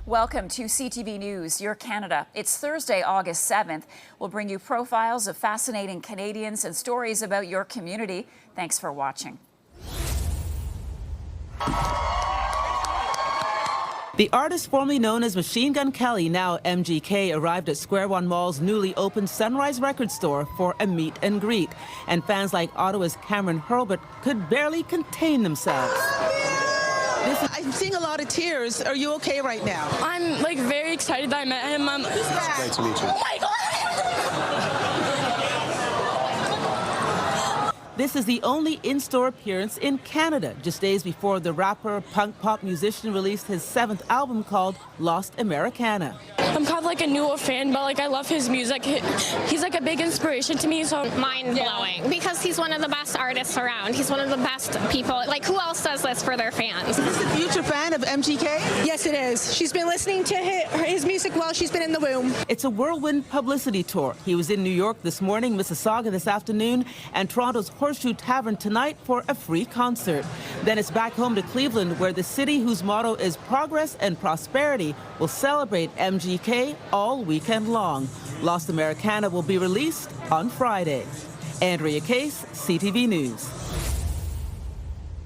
Welcome to CTV News Your Canada. It's Thursday, August 7th. We'll bring you profiles of fascinating Canadians and stories about your community. Thanks for watching. The artist formerly known as Machine Gun Kelly, now MGK, arrived at Square One Mall's newly opened Sunrise record store for a meet and greet. And fans like Ottawa's Cameron Hurlbut could barely contain themselves. I'm seeing a lot of tears. Are you okay right now? I'm very excited that I met him. It's great to meet you. Oh my God! This is the only in-store appearance in Canada, just days before the rapper, punk pop musician released his 7th album called Lost Americana. I'm kind of like a newer fan, but I love his music. He's like a big inspiration to me. So mind-blowing because he's one of the best artists around. He's one of the best people. Who else does this for their fans? Is this a future fan of MGK? Yes, it is. She's been listening to his music while she's been in the womb. It's a whirlwind publicity tour. He was in New York this morning, Mississauga this afternoon, and Toronto's Horseshoe Tavern tonight for a free concert. Then it's back home to Cleveland, where the city whose motto is progress and prosperity will celebrate MGK all weekend long. Lost Americana will be released on Friday. Andria Case, CTV News.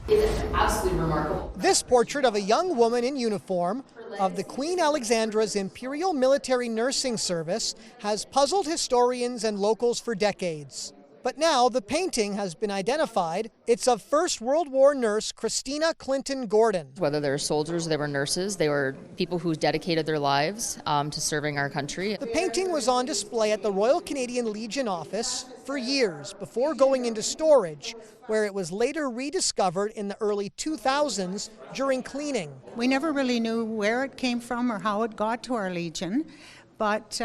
It is absolutely remarkable. This portrait of a young woman in uniform of the Queen Alexandra's Imperial Military Nursing Service has puzzled historians and locals for decades. But now the painting has been identified. It's of First World War nurse Christina Clinton Gordon. Whether they were soldiers, they were nurses, they were people who dedicated their lives to serving our country. The painting was on display at the Royal Canadian Legion office for years before going into storage, where it was later rediscovered in the early 2000s during cleaning. We never really knew where it came from or how it got to our Legion, but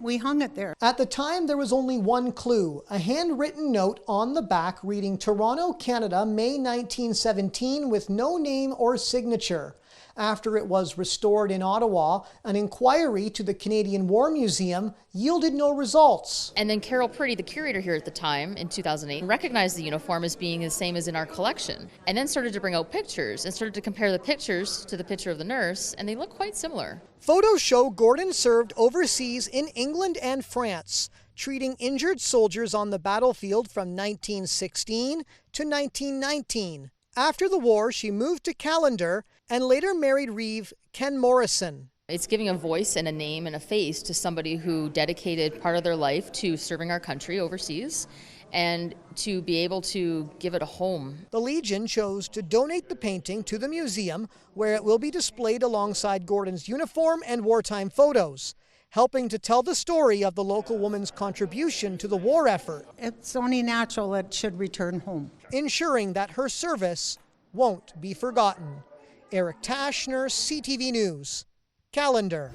we hung it there. At the time, there was only one clue, a handwritten note on the back reading Toronto, Canada, May 1917, with no name or signature. After it was restored in Ottawa, an inquiry to the Canadian War Museum yielded no results. And then Carol Purdy, the curator here at the time, in 2008, recognized the uniform as being the same as in our collection, and then started to bring out pictures and started to compare the pictures to the picture of the nurse, and they look quite similar. Photos show Gordon served overseas in England and France, treating injured soldiers on the battlefield from 1916 to 1919. After the war, she moved to Callander and later married Reeve Ken Morrison. It's giving a voice and a name and a face to somebody who dedicated part of their life to serving our country overseas and to be able to give it a home. The Legion chose to donate the painting to the museum, where it will be displayed alongside Gordon's uniform and wartime photos, helping to tell the story of the local woman's contribution to the war effort. It's only natural it should return home. Ensuring that her service won't be forgotten. Eric Tashner, CTV News, Callander.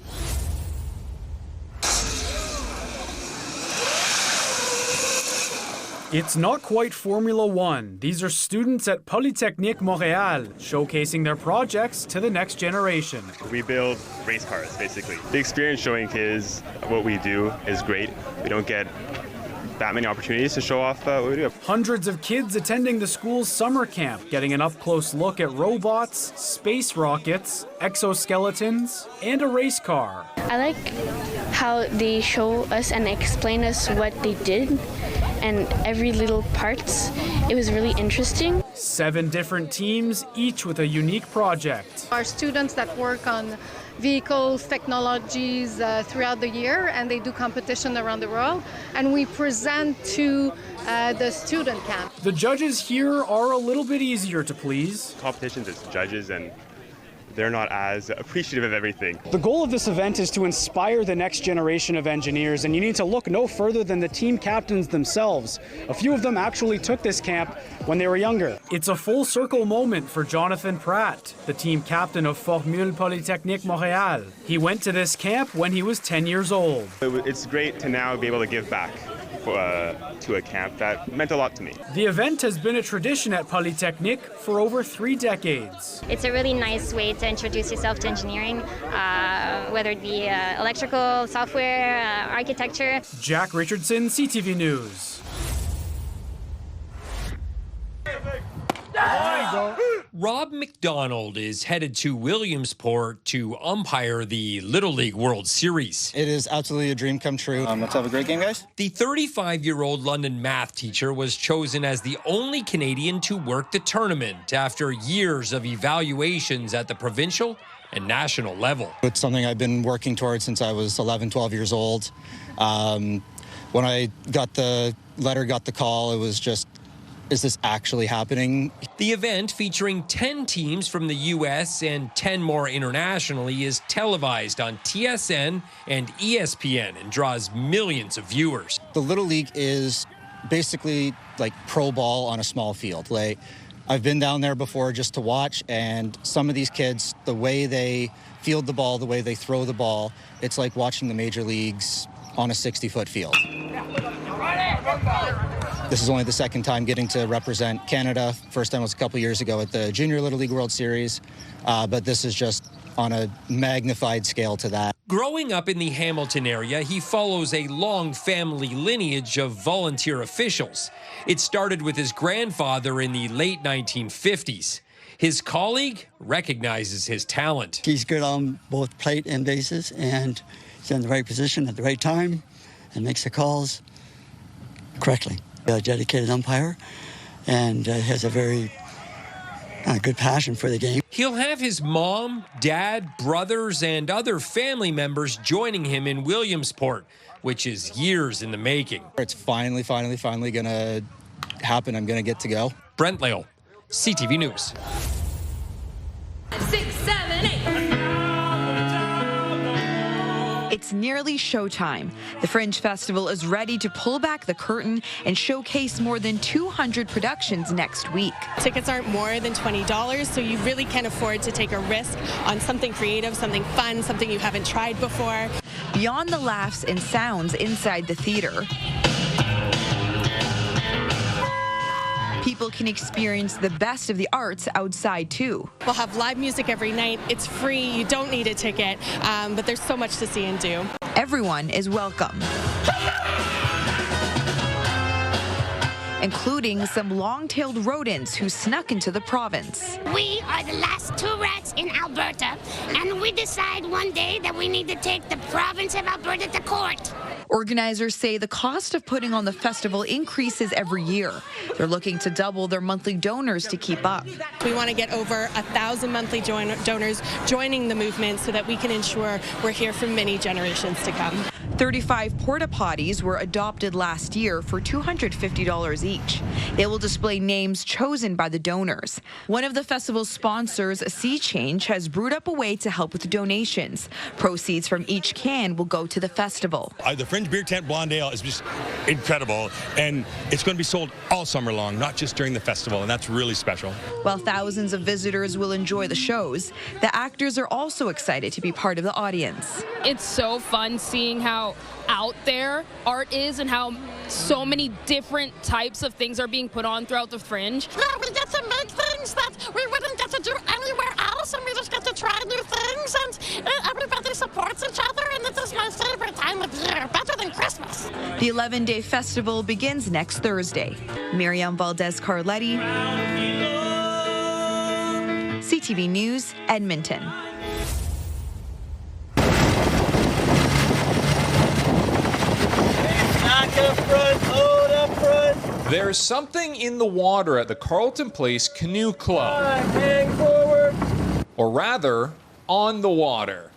It's not quite Formula One. These are students at Technics Montréal, showcasing their projects to the next generation. We build race cars, basically. The experience showing kids what we do is great. We don't get that many opportunities to show off what we do. Hundreds of kids attending the school's summer camp, getting an up-close look at robots, space rockets, exoskeletons, and a race car. I like how they show us and explain us what they did and every little parts. It was really interesting. 7 different teams, each with a unique project. Our students that work on vehicles, technologies throughout the year, and they do competition around the world, and we present to the student camp. The judges here are a little bit easier to please. Competitions as judges, and they're not as appreciative of everything. The goal of this event is to inspire the next generation of engineers, and you need to look no further than the team captains themselves. A few of them actually took this camp when they were younger. It's a full circle moment for Jonathan Pratt, the team captain of Formule Polytechnique Montréal. He went to this camp when he was 10 years old. It's great to now be able to give back to a camp that meant a lot to me. The event has been a tradition at Polytechnique for over 3 decades. It's a really nice way to introduce yourself to engineering, whether it be electrical, software, architecture. Jack Richardson, CTV News. Rob McDonald is headed to Williamsport to umpire the Little League World Series. It is absolutely a dream come true. Let's have a great game, guys. The 35-year-old London math teacher was chosen as the only Canadian to work the tournament after years of evaluations at the provincial and national level. It's something I've been working towards since I was 11, 12 years old. When I got the letter, got the call, it was just, is this actually happening? The event, featuring 10 teams from the U.S. and 10 more internationally, is televised on TSN and ESPN and draws millions of viewers. The Little League is basically like pro ball on a small field. Like, I've been down there before just to watch, and some of these kids, the way they field the ball, the way they throw the ball, it's like watching the major leagues on a 60-foot field. This is only the second time getting to represent Canada. First time was a couple years ago at the Junior Little League World Series, but this is just on a magnified scale to that. Growing up in the Hamilton area, he follows a long family lineage of volunteer officials. It started with his grandfather in the late 1950s. His colleague recognizes his talent. He's good on both plate and bases, and he's in the right position at the right time and makes the calls correctly. A dedicated umpire, and has a very good passion for the game. He'll have his mom, dad, brothers, and other family members joining him in Williamsport, which is years in the making. It's finally going to happen. I'm going to get to go. Brent Lale, CTV News. 6, 7, 8. It's nearly showtime. The Fringe Festival is ready to pull back the curtain and showcase more than 200 productions next week. Tickets aren't more than $20, so you really can afford to take a risk on something creative, something fun, something you haven't tried before. Beyond the laughs and sounds inside the theater, people can experience the best of the arts outside too. We'll have live music every night. It's free. You don't need a ticket, but there's so much to see and do. Everyone is welcome, including some long-tailed rodents who snuck into the province. We are the last two rats in Alberta, and we decide one day that we need to take the province of Alberta to court. Organizers say the cost of putting on the festival increases every year. They're looking to double their monthly donors to keep up. We want to get over 1,000 monthly donors joining the movement so that we can ensure we're here for many generations to come. 35 porta potties were adopted last year for $250 each. They will display names chosen by the donors. One of the festival's sponsors, Sea Change, has brewed up a way to help with donations. Proceeds from each can will go to the festival. The Fringe Beer Tent Blonde Ale is just incredible, and it's going to be sold all summer long, not just during the festival, and that's really special. While thousands of visitors will enjoy the shows, the actors are also excited to be part of the audience. It's so fun seeing how out there art is and how so many different types of things are being put on throughout the Fringe. Yeah, we get to make things that we wouldn't get to do anywhere else, and we just get to try new things, and everybody supports each other, and this is my favorite time of year, better than Christmas. The 11-day festival begins next Thursday. Miriam Valdez-Carletti, CTV News, Edmonton. There's something in the water at the Carleton Place Canoe Club. Or rather, on the water.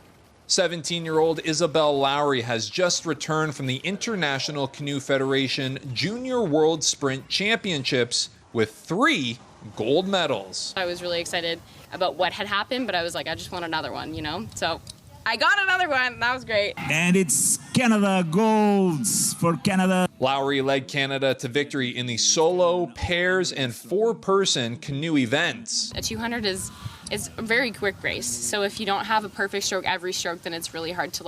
17-year-old Isabel Lowry has just returned from the International Canoe Federation Junior World Sprint Championships with 3 gold medals. I was really excited about what had happened, but I was like, I just want another one, you know? So I got another one. That was great. And it's Canada golds for Canada. Lowry led Canada to victory in the solo, pairs, and 4-person canoe events. A 200 is a very quick race. So if you don't have a perfect stroke every stroke, then it's really hard to,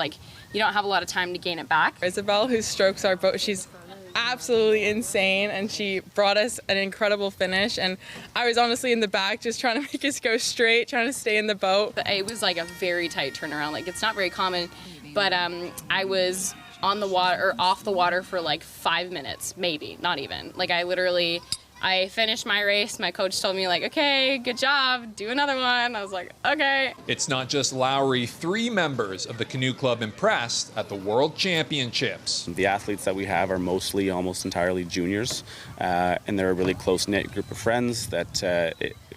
you don't have a lot of time to gain it back. Isabel, who strokes our boat, she's absolutely insane, and she brought us an incredible finish, and I was honestly in the back just trying to make us go straight, trying to stay in the boat. It was like a very tight turnaround. It's not very common, but I was on the water or off the water for 5 minutes, maybe, not even. I literally I finished my race. My coach told me like, okay, good job, do another one. I was like, okay. It's not just Lowry. 3 members of the Canoe Club impressed at the World Championships. The athletes that we have are mostly almost entirely juniors, and they're a really close-knit group of friends that,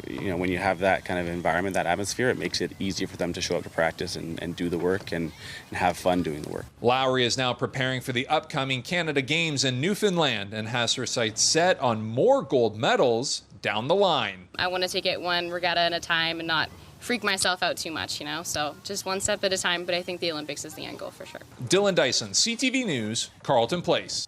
when you have that kind of environment, that atmosphere, it makes it easier for them to show up to practice and do the work and have fun doing the work. Lowry is now preparing for the upcoming Canada Games in Newfoundland and has her sights set on more gold medals down the line. I want to take it one regatta at a time and not freak myself out too much, so just one step at a time, but I think the Olympics is the end goal for sure. Dylan Dyson, CTV News, Carleton Place.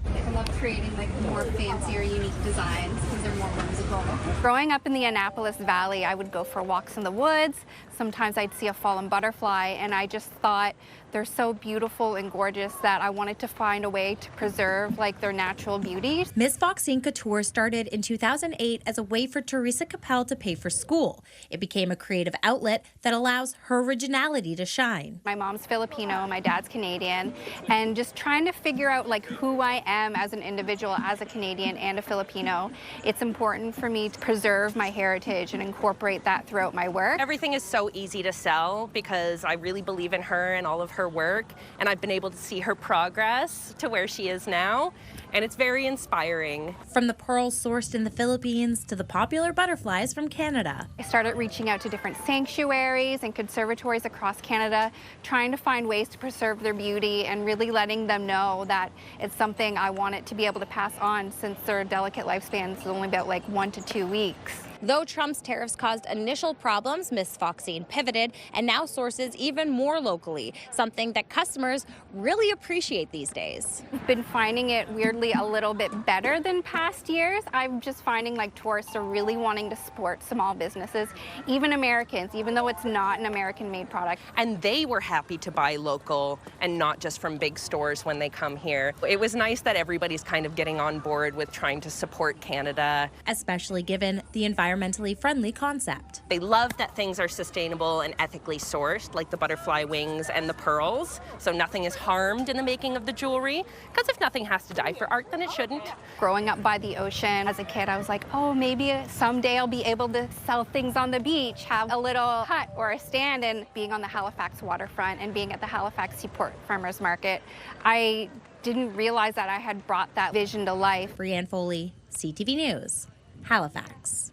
I love creating more fancier, unique designs because they're more whimsical. Growing up in the Annapolis Valley, I would go for walks in the woods. Sometimes I'd see a fallen butterfly, and I just thought they're so beautiful and gorgeous that I wanted to find a way to preserve their natural beauty. Miss Foxine Couture started in 2008 as a way for Teresa Capel to pay for school. It became a creative outlet that allows her originality to shine. My mom's Filipino, my dad's Canadian, and just trying to figure out who I am as an individual, as a Canadian and a Filipino. It's important for me to preserve my heritage and incorporate that throughout my work. Everything is so easy to sell because I really believe in her and all of her work, and I've been able to see her progress to where she is now, and it's very inspiring. From the pearls sourced in the Philippines to the popular butterflies from Canada. I started reaching out to different sanctuaries and conservatories across Canada, trying to find ways to preserve their beauty and really letting them know that it's something I wanted to be able to pass on since their delicate lifespan is only about 1 to 2 weeks. Though Trump's tariffs caused initial problems, Miss Foxine pivoted and now sources even more locally, something that customers really appreciate these days. I've been finding it weirdly a little bit better than past years. I'm just finding tourists are really wanting to support small businesses, even Americans, even though it's not an American-made product. And they were happy to buy local and not just from big stores when they come here. It was nice that everybody's kind of getting on board with trying to support Canada. Especially given the environmentally friendly concept. They love that things are sustainable and ethically sourced, like the butterfly wings and the pearls, so nothing is harmed in the making of the jewelry, because if nothing has to die for art, then it shouldn't. Growing up by the ocean as a kid, I was like, oh, maybe someday I'll be able to sell things on the beach, have a little hut or a stand. And being on the Halifax waterfront and being at the Halifax Seaport Farmers Market, I didn't realize that I had brought that vision to life. Brianne Foley, CTV News, Halifax.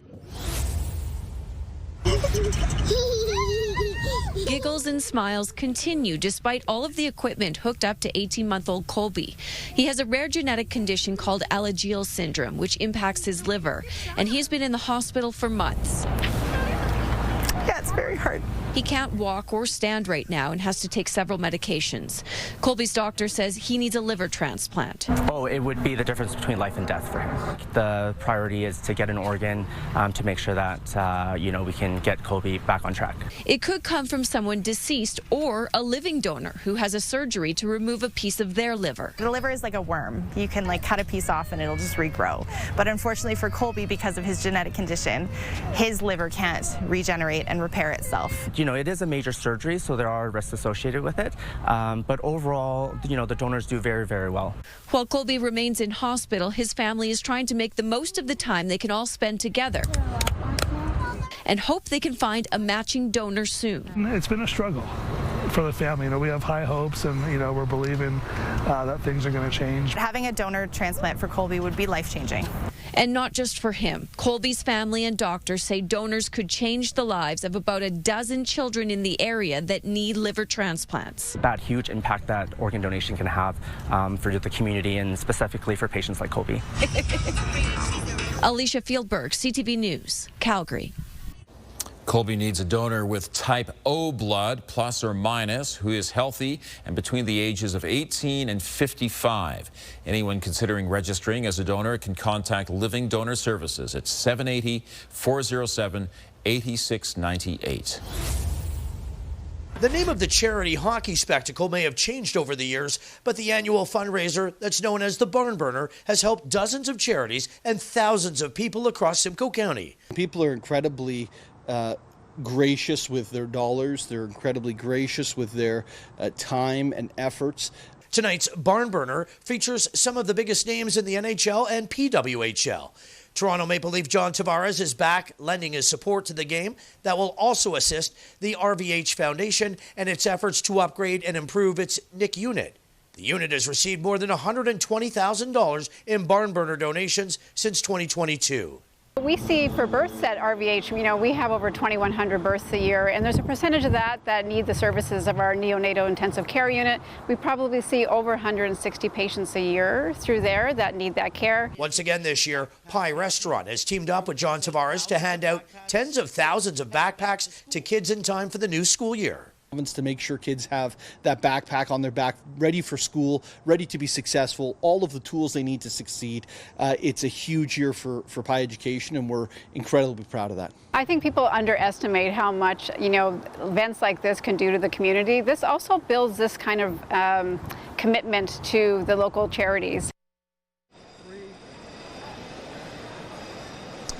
Giggles and smiles continue despite all of the equipment hooked up to 18-month-old Colby. He has a rare genetic condition called Alagille syndrome, which impacts his liver, and he has been in the hospital for months. Yeah, it's very hard. He can't walk or stand right now and has to take several medications. Colby's doctor says he needs a liver transplant. Oh, it would be the difference between life and death for him. The priority is to get an organ to make sure that, we can get Colby back on track. It could come from someone deceased or a living donor who has a surgery to remove a piece of their liver. The liver is like a worm. You can cut a piece off and it'll just regrow. But unfortunately for Colby, because of his genetic condition, his liver can't regenerate and repair itself. It is a major surgery, so there are risks associated with it. But overall, the donors do very, very well. While Colby remains in hospital, his family is trying to make the most of the time they can all spend together and hope they can find a matching donor soon. It's been a struggle for the family. We have high hopes, and we're believing that things are going to change. Having a donor transplant for Colby would be life-changing. And not just for him. Colby's family and doctors say donors could change the lives of about a dozen children in the area that need liver transplants. That huge impact that organ donation can have for the community and specifically for patients like Colby. Alicia Fieldberg, CTV News, Calgary. Colby needs a donor with type O blood, plus or minus, who is healthy and between the ages of 18 and 55. Anyone considering registering as a donor can contact Living Donor Services at 780-407-8698. The name of the charity hockey spectacle may have changed over the years, but the annual fundraiser that's known as the Barn Burner has helped dozens of charities and thousands of people across Simcoe County. People are incredibly gracious with their dollars. They're incredibly gracious with their time and efforts. Tonight's Barn Burner features some of the biggest names in the NHL and PWHL. Toronto Maple Leaf John Tavares is back, lending his support to the game. That will also assist the RVH Foundation and its efforts to upgrade and improve its NIC unit. The unit has received more than $120,000 in Barn Burner donations since 2022. We see for births at RVH, we have over 2,100 births a year, and there's a percentage of that need the services of our neonatal intensive care unit. We probably see over 160 patients a year through there that need that care. Once again this year, Pie Restaurant has teamed up with John Tavares to hand out tens of thousands of backpacks to kids in time for the new school year. To make sure kids have that backpack on their back, ready for school, ready to be successful, all of the tools they need to succeed. It's a huge year for Pie Education, and we're incredibly proud of that. I think people underestimate how much, events like this can do to the community. This also builds this kind of commitment to the local charities.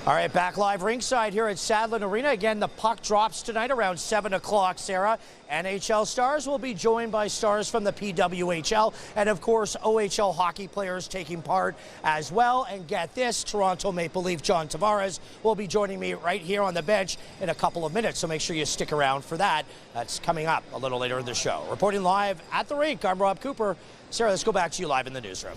All right, back live ringside here at Sadlin Arena. Again, the puck drops tonight around 7 o'clock, Sarah. NHL stars will be joined by stars from the PWHL and, of course, OHL hockey players taking part as well. And get this, Toronto Maple Leaf John Tavares will be joining me right here on the bench in a couple of minutes, so make sure you stick around for that. That's coming up a little later in the show. Reporting live at the rink, I'm Rob Cooper. Sarah, let's go back to you live in the newsroom.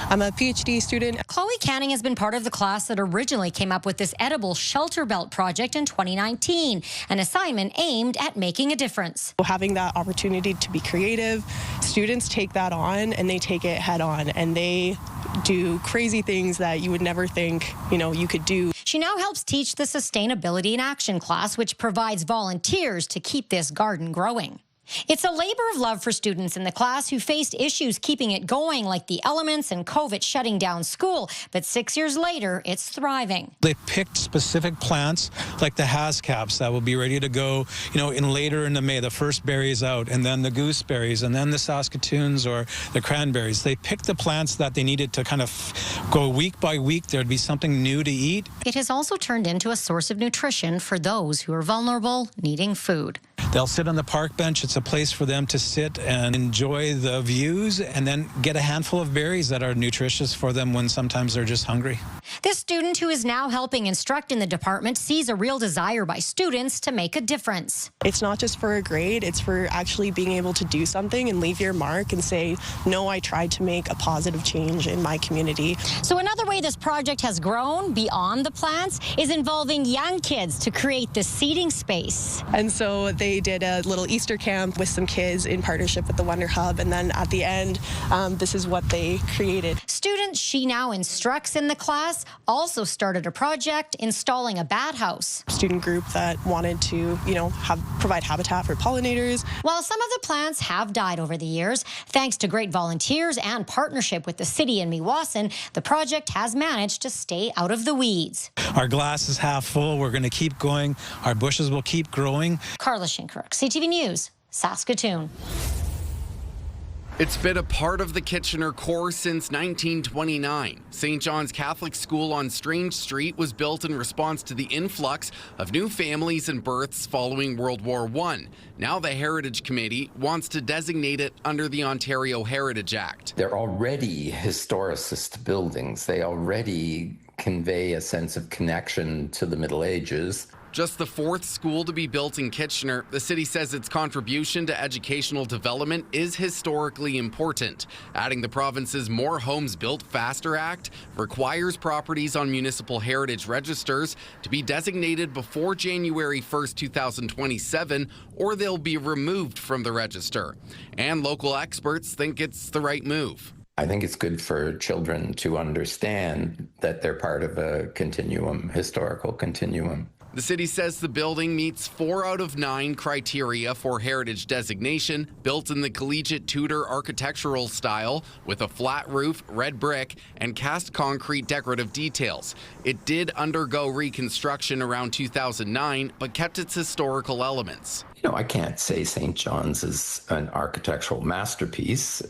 I'm a PhD student. Chloe Canning has been part of the class that originally came up with this edible shelter belt project in 2019, an assignment aimed at making a difference. Having that opportunity to be creative, students take that on and they take it head on, and they do crazy things that you would never think, you could do. She now helps teach the Sustainability in Action class, which provides volunteers to keep this garden growing. It's a labor of love for students in the class who faced issues keeping it going, like the elements and COVID shutting down school. But 6 years later, it's thriving. They picked specific plants like the hascaps that will be ready to go, in later in the May, the first berries out, and then the gooseberries, and then the Saskatoons or the cranberries. They picked the plants that they needed to kind of go week by week. There'd be something new to eat. It has also turned into a source of nutrition for those who are vulnerable, needing food. They'll sit on the park bench. It's a place for them to sit and enjoy the views and then get a handful of berries that are nutritious for them when sometimes they're just hungry. This student, who is now helping instruct in the department, sees a real desire by students to make a difference. It's not just for a grade, it's for actually being able to do something and leave your mark and say, no, I tried to make a positive change in my community. So another way this project has grown beyond the plants is involving young kids to create this seating space. And so they did a little Easter camp with some kids in partnership with the Wonder Hub, and then at the end, this is what they created. Students she now instructs in the class also started a project installing a bat house. Student group that wanted to, provide habitat for pollinators. While some of the plants have died over the years, thanks to great volunteers and partnership with the city and Meewasin, the project has managed to stay out of the weeds. Our glass is half full. We're going to keep going. Our bushes will keep growing. Carla Shinkaruk, CTV News, Saskatoon. It's been a part of the Kitchener core since 1929. St. John's Catholic School on Strange Street was built in response to the influx of new families and births following World War I. Now the Heritage Committee wants to designate it under the Ontario Heritage Act. They're already historicist buildings. They already convey a sense of connection to the Middle Ages. Just the fourth school to be built in Kitchener, the city says its contribution to educational development is historically important. Adding the province's More Homes Built Faster Act requires properties on municipal heritage registers to be designated before January 1st, 2027, or they'll be removed from the register. And local experts think it's the right move. I think it's good for children to understand that they're part of a continuum, historical continuum. The city says the building meets 4 out of 9 criteria for heritage designation, built in the collegiate Tudor architectural style with a flat roof, red brick, and cast concrete decorative details. It did undergo reconstruction around 2009, but kept its historical elements. I can't say St. John's is an architectural masterpiece.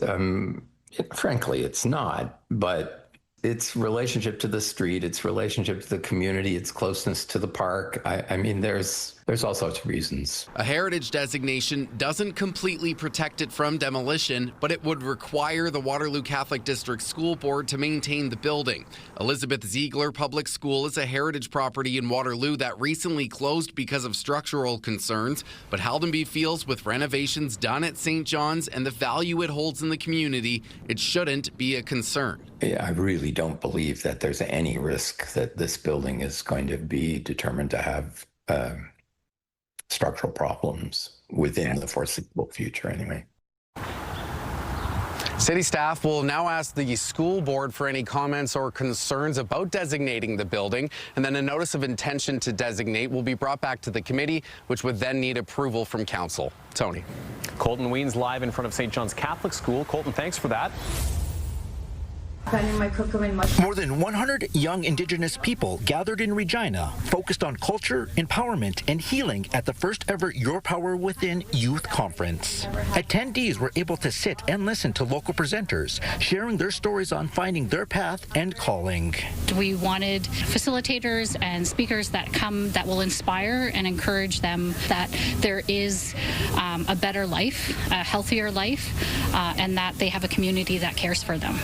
Frankly, it's not, but its relationship to the street, its relationship to the community, its closeness to the park. I mean, there's all sorts of reasons. A heritage designation doesn't completely protect it from demolition, but it would require the Waterloo Catholic District School Board to maintain the building. Elizabeth Ziegler Public School is a heritage property in Waterloo that recently closed because of structural concerns, but Haldenby feels with renovations done at St. John's and the value it holds in the community, it shouldn't be a concern. I really don't believe that there's any risk that this building is going to be determined to have structural problems within the foreseeable future anyway. City staff will now ask the school board for any comments or concerns about designating the building, and then a notice of intention to designate will be brought back to the committee, which would then need approval from council. Tony. Colton Weens live in front of St. John's Catholic School. Colton, thanks for that. More than 100 young Indigenous people gathered in Regina, focused on culture, empowerment, and healing at the first ever Your Power Within Youth Conference. Attendees were able to sit and listen to local presenters, sharing their stories on finding their path and calling. We wanted facilitators and speakers that will inspire and encourage them that there is a better life, a healthier life, and that they have a community that cares for them.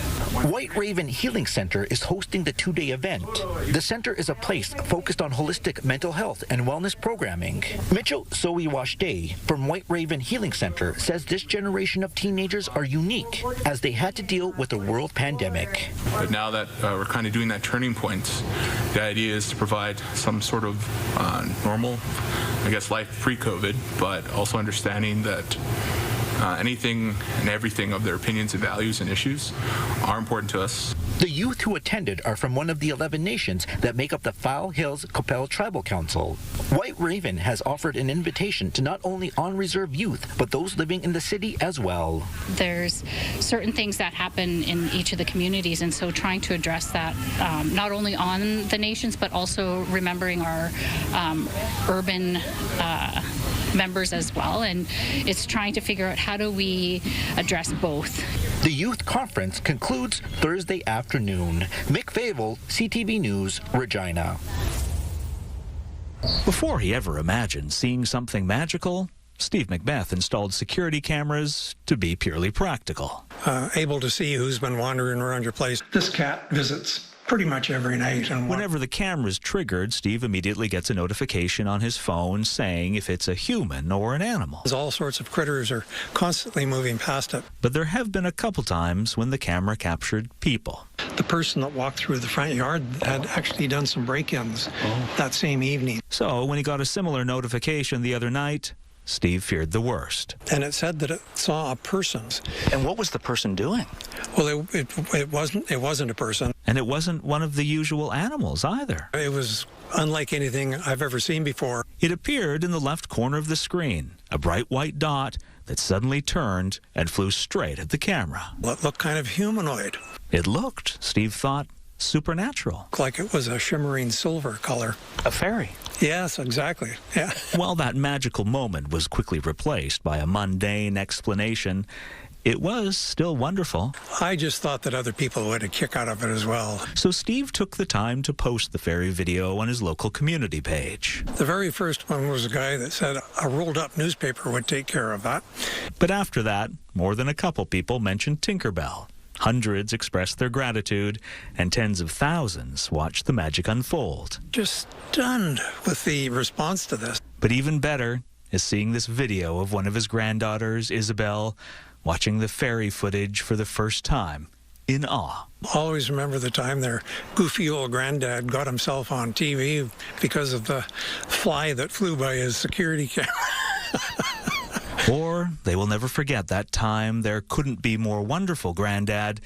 White Raven Healing Center is hosting the two-day event. The center is a place focused on holistic mental health and wellness programming. Mitchell Soiwashde from White Raven Healing Center says this generation of teenagers are unique as they had to deal with a world pandemic. But now that we're kind of doing that turning point, the idea is to provide some sort of normal, I guess, life pre-COVID, but also understanding that anything and everything of their opinions and values and issues are important to us. The youth who attended are from one of the 11 nations that make up the Foul Hills Qu'Appelle Tribal Council. White Raven has offered an invitation to not only on-reserve youth, but those living in the city as well. There's certain things that happen in each of the communities, and so trying to address that not only on the nations, but also remembering our urban members as well, and it's trying to figure out how do we address both. The youth conference concludes Thursday afternoon. Mick Favel, CTV News, Regina. Before he ever imagined seeing something magical, Steve Macbeth installed security cameras to be purely practical. Able to see who's been wandering around your place. This cat visits pretty much every night. And whenever the camera's triggered, Steve immediately gets a notification on his phone saying if it's a human or an animal. All sorts of critters are constantly moving past it. But there have been a couple times when the camera captured people. The person that walked through the front yard had actually done some break-ins that same evening. So when he got a similar notification the other night, Steve feared the worst. And it said that it saw a person. And what was the person doing? Well, it wasn't a person. And it wasn't one of the usual animals either. It was unlike anything I've ever seen before. It appeared in the left corner of the screen, a bright white dot that suddenly turned and flew straight at the camera. Well, it looked kind of humanoid. It looked, Steve thought, supernatural. Like it was a shimmering silver color. A fairy. Yes, exactly. Yeah. While that magical moment was quickly replaced by a mundane explanation, it was still wonderful. I just thought that other people would have a kick out of it as well. So Steve took the time to post the fairy video on his local community page. The very first one was a guy that said a rolled up newspaper would take care of that. But after that, more than a couple people mentioned Tinkerbell. Hundreds expressed their gratitude, and tens of thousands watched the magic unfold. Just stunned with the response to this. But even better is seeing this video of one of his granddaughters, Isabel, watching the fairy footage for the first time, in awe. Always remember the time their goofy old granddad got himself on TV because of the fly that flew by his security camera. Or they will never forget that time their couldn't-be-more wonderful granddad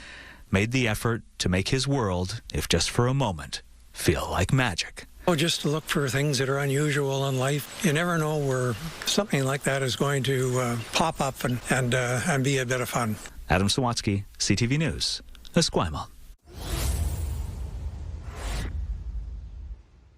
made the effort to make his world, if just for a moment, feel like magic. Oh, just to look for things that are unusual in life. You never know where something like that is going to pop up and be a bit of fun. Adam Sawatsky, CTV News, Esquimalt.